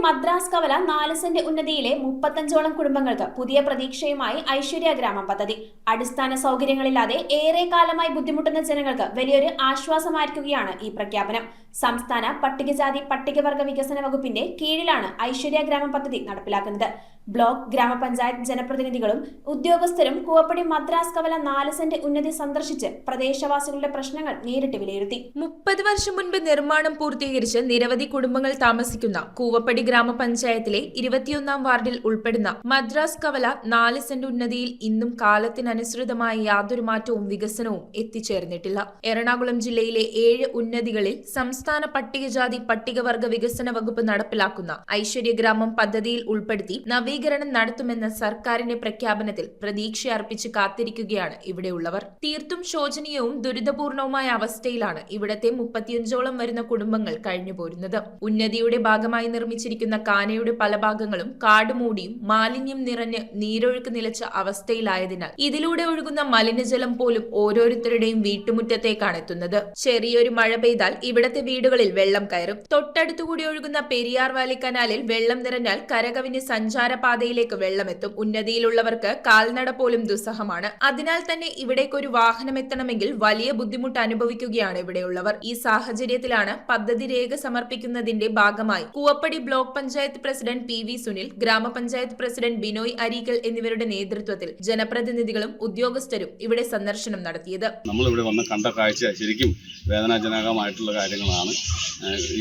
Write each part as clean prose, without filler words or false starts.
മദ്രാസ് കവല 4 സെന്റ് ഉന്നതിയിലെ 35ഓളം കുടുംബങ്ങൾക്ക് പുതിയ പ്രതീക്ഷയുമായി ഐശ്വര്യ ഗ്രാമം പദ്ധതി. അടിസ്ഥാന സൗകര്യങ്ങളില്ലാതെ ഏറെ കാലമായി ബുദ്ധിമുട്ടുന്ന ജനങ്ങൾക്ക് വലിയൊരു ആശ്വാസമായിരിക്കുകയാണ് ഈ പ്രഖ്യാപനം. സംസ്ഥാന പട്ടികജാതി പട്ടികവർഗ വികസന വകുപ്പിന്റെ കീഴിലാണ് ഐശ്വര്യ ഗ്രാമം പദ്ധതി നടപ്പിലാക്കുന്നത്. ബ്ലോക്ക്, ഗ്രാമപഞ്ചായത്ത് ജനപ്രതിനിധികളും ഉദ്യോഗസ്ഥരും കൂവപ്പടി മദ്രാസ് കവല 4 സെന്റ് ഉന്നതി സന്ദർശിച്ച് പ്രദേശവാസികളുടെ പ്രശ്നങ്ങൾ നേരിട്ട് വിലയിരുത്തി. 30 വർഷം മുൻപ് നിർമ്മാണം പൂർത്തീകരിച്ച് നിരവധി കുടുംബങ്ങൾ താമസിക്കുന്ന കൂവപ്പടി ഗ്രാമപഞ്ചായത്തിലെ 21-ാം വാർഡിൽ ഉൾപ്പെടുന്ന മദ്രാസ് കവല 4 സെന്റ് ഉന്നതിയിൽ ഇന്നും കാലത്തിനനുസൃതമായ യാതൊരു മാറ്റവും വികസനവും എത്തിച്ചേർന്നിട്ടില്ല. എറണാകുളം ജില്ലയിലെ 7 ഉന്നതികളിൽ സംസ്ഥാന പട്ടികജാതി പട്ടികവർഗ വികസന വകുപ്പ് നടപ്പിലാക്കുന്ന ഐശ്വര്യ ഗ്രാമം പദ്ധതിയിൽ ഉൾപ്പെടുത്തി നവീകരണം നടത്തുമെന്ന സർക്കാരിന്റെ പ്രഖ്യാപനത്തിൽ പ്രതീക്ഷയർപ്പിച്ച് കാത്തിരിക്കുകയാണ് ഇവിടെയുള്ളവർ. തീർത്തും ശോചനീയവും ദുരിതപൂർണവുമായ അവസ്ഥയിലാണ് ഇവിടത്തെ 35ഓളം വരുന്ന കുടുംബങ്ങൾ കഴിഞ്ഞുപോരുന്നത്. ഉന്നതിയുടെ ഭാഗമായി നിർമ്മിച്ചിരിക്കുന്ന കാനയുടെ പല ഭാഗങ്ങളും കാടുമൂടിയും മാലിന്യം നിറഞ്ഞ് നീരൊഴുക്ക് നിലച്ച അവസ്ഥയിലായതിനാൽ ഇതിലൂടെ ഒഴുകുന്ന മലിനജലം പോലും ഓരോരുത്തരുടെയും വീട്ടുമുറ്റത്തേക്കാണ് എത്തുന്നത്. ചെറിയൊരു മഴ പെയ്താൽ ഇവിടത്തെ വീടുകളിൽ വെള്ളം കയറും. തൊട്ടടുത്തുകൂടി ഒഴുകുന്ന പെരിയാർ വാലി കനാലിൽ വെള്ളം നിറഞ്ഞാൽ കരകവിഞ്ഞ് സഞ്ചാരപാതയിലേക്ക് വെള്ളമെത്തും. ഉന്നതിയിലുള്ളവർക്ക് കാൽനട പോലും ദുസ്സഹമാണ്. അതിനാൽ തന്നെ ഇവിടേക്കൊരു വാഹനം എത്തണമെങ്കിൽ വലിയ ബുദ്ധിമുട്ട് അനുഭവിക്കുകയാണ് ഇവിടെയുള്ളവർ. ഈ സാഹചര്യത്തിലാണ് പദ്ധതി രേഖ സമർപ്പിക്കുന്നതിന്റെ ഭാഗമായി Koovappady block panchayat president PV Sunil, ഗ്രാമപഞ്ചായത്ത് പ്രസിഡന്റ് ബിനോയ് അരീക്കൽ എന്നിവരുടെ നേതൃത്വത്തിൽ ജനപ്രതിനിധികളും ഉദ്യോഗസ്ഥരും ഇവിടെ സന്ദർശനം നടത്തിയത്. നമ്മളിവിടെ വന്ന് കണ്ട കാഴ്ച ശരിക്കും വേദനാജനകമായിട്ടുള്ള കാര്യങ്ങളാണ്.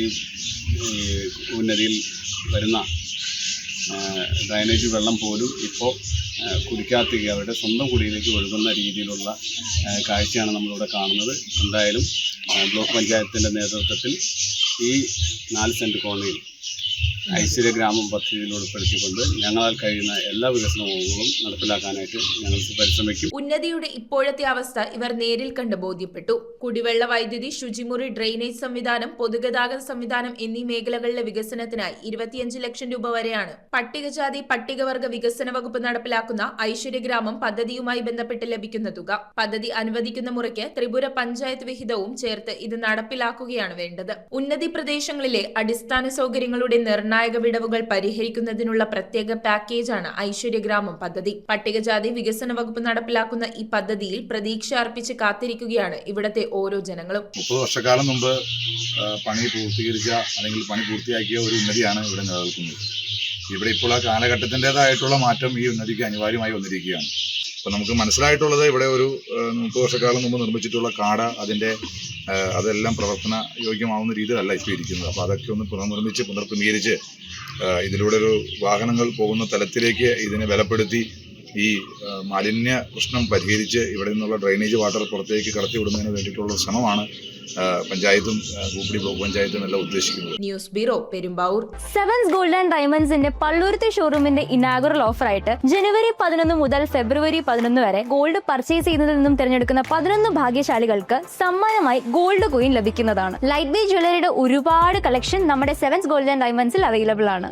ഈ ഉന്നതിയിൽ വരുന്ന ഡ്രൈനേജ് വെള്ളം പോലും ഇപ്പോൾ കുടിക്കാത്ത അവരുടെ സ്വന്തം കുടിയിലേക്ക് ഒഴുകുന്ന രീതിയിലുള്ള കാഴ്ചയാണ് നമ്മളിവിടെ കാണുന്നത്. എന്തായാലും ബ്ലോക്ക് പഞ്ചായത്തിൻ്റെ നേതൃത്വത്തിൽ ഈ 4 സെന്റ് കോളനിയിൽ ഐശ്വര്യ ഗ്രാമം പദ്ധതിയിൽ ഉൾപ്പെടുത്തിക്കൊണ്ട് ഞങ്ങളാൽ കഴിയുന്ന എല്ലാ വികസനങ്ങളും നടപ്പിലാക്കാനായിട്ട് ഞങ്ങൾ പരിശ്രമിക്കും. ഉന്നതിയുടെ ഇപ്പോഴത്തെ അവസ്ഥ ഇവർ നേരിൽ കണ്ട് ബോധ്യപ്പെട്ടു. കുടിവെള്ള, വൈദ്യുതി, ശുചിമുറി, ഡ്രെയിനേജ് സംവിധാനം, പൊതുഗതാഗത സംവിധാനം എന്നീ മേഖലകളിലെ വികസനത്തിനായി 25 ലക്ഷം രൂപ വരെയാണ് പട്ടികജാതി പട്ടികവർഗ വികസന വകുപ്പ് നടപ്പിലാക്കുന്ന ഐശ്വര്യ ഗ്രാമം പദ്ധതിയുമായി ബന്ധപ്പെട്ട് ലഭിക്കുന്ന തുക. പദ്ധതി അനുവദിക്കുന്ന മുറയ്ക്ക് ത്രിപുര പഞ്ചായത്ത് വിഹിതവും ചേർത്ത് ഇത് നടപ്പിലാക്കുകയാണ് വേണ്ടത്. ഉന്നതി പ്രദേശങ്ങളിലെ അടിസ്ഥാന സൗകര്യങ്ങളുടെ നിർണായക വിടവുകൾ പരിഹരിക്കുന്നതിനുള്ള പ്രത്യേക പാക്കേജാണ് ഐശ്വര്യ ഗ്രാമം പദ്ധതി. പട്ടികജാതി വികസന വകുപ്പ് നടപ്പിലാക്കുന്ന ഈ പദ്ധതിയിൽ പ്രതീക്ഷ അർപ്പിച്ച് കാത്തിരിക്കുകയാണ് ഇവിടത്തെ ഓരോ ജനങ്ങളും. 30 വർഷക്കാലം മുമ്പ് പണി പൂർത്തിയാക്കിയ ഒരു ഉന്നതിയാണ് ഇവിടെ നിലനിൽക്കുന്നത്. ഇവിടെ ഇപ്പോൾ ആ കാലഘട്ടത്തിൻ്റെതായിട്ടുള്ള മാറ്റം ഈ ഉന്നതിക്ക് അനിവാര്യമായി വന്നിരിക്കുകയാണ്. അപ്പോൾ നമുക്ക് മനസ്സിലായിട്ടുള്ളത് ഇവിടെ ഒരു 30 വർഷക്കാലം മുമ്പ് നിർമ്മിച്ചിട്ടുള്ള കാട അതെല്ലാം പ്രവർത്തന യോഗ്യമാവുന്ന രീതിയിലല്ല ഇപ്പോൾ ഇരിക്കുന്നത്. അപ്പോൾ അതൊക്കെ ഒന്ന് പുനർക്രമീകരിച്ച് ഇതിലൂടെ ഒരു വാഹനങ്ങൾ പോകുന്ന തലത്തിലേക്ക് ഇതിനെ ബലപ്പെടുത്തി ഈ മാലിന്യ പ്രശ്നം പരിഹരിച്ച് ഇവിടെ നിന്നുള്ള ഡ്രെയിനേജ് വാട്ടർ പുറത്തേക്ക് കടത്തിവിടുന്നതിന് വേണ്ടിയിട്ടുള്ള ശ്രമമാണ് പഞ്ചായത്തും കൂവപ്പടി ബ്ലോക്ക് പഞ്ചായത്തും എല്ലാം ഉദ്ദേശിക്കുന്നത്. News bureau, Perumbavoor. Sevens gold and ഡയമണ്ട്സിന്റെ പള്ളൂരത്തെ ഷോറൂമിന്റെ ഇനാഗുറൽ ഓഫറായിട്ട് ജനുവരി 11 മുതൽ ഫെബ്രുവരി 11 വരെ ഗോൾഡ് പർച്ചേസ് ചെയ്യുന്നതിൽ നിന്നും തിരഞ്ഞെടുക്കുന്ന 11 ഭാഗ്യശാലികൾക്ക് സമ്മാനമായി ഗോൾഡ് കോയിൻ ലഭിക്കുന്നതാണ്. ലൈറ്റ് വെയ്റ്റ് ജ്വല്ലറിയുടെ ഒരുപാട് കളക്ഷൻ നമ്മുടെ സെവൻസ് ഗോൾഡ് ആൻഡ് ഡയമണ്ട്സിൽ അവൈലബിൾ ആണ്.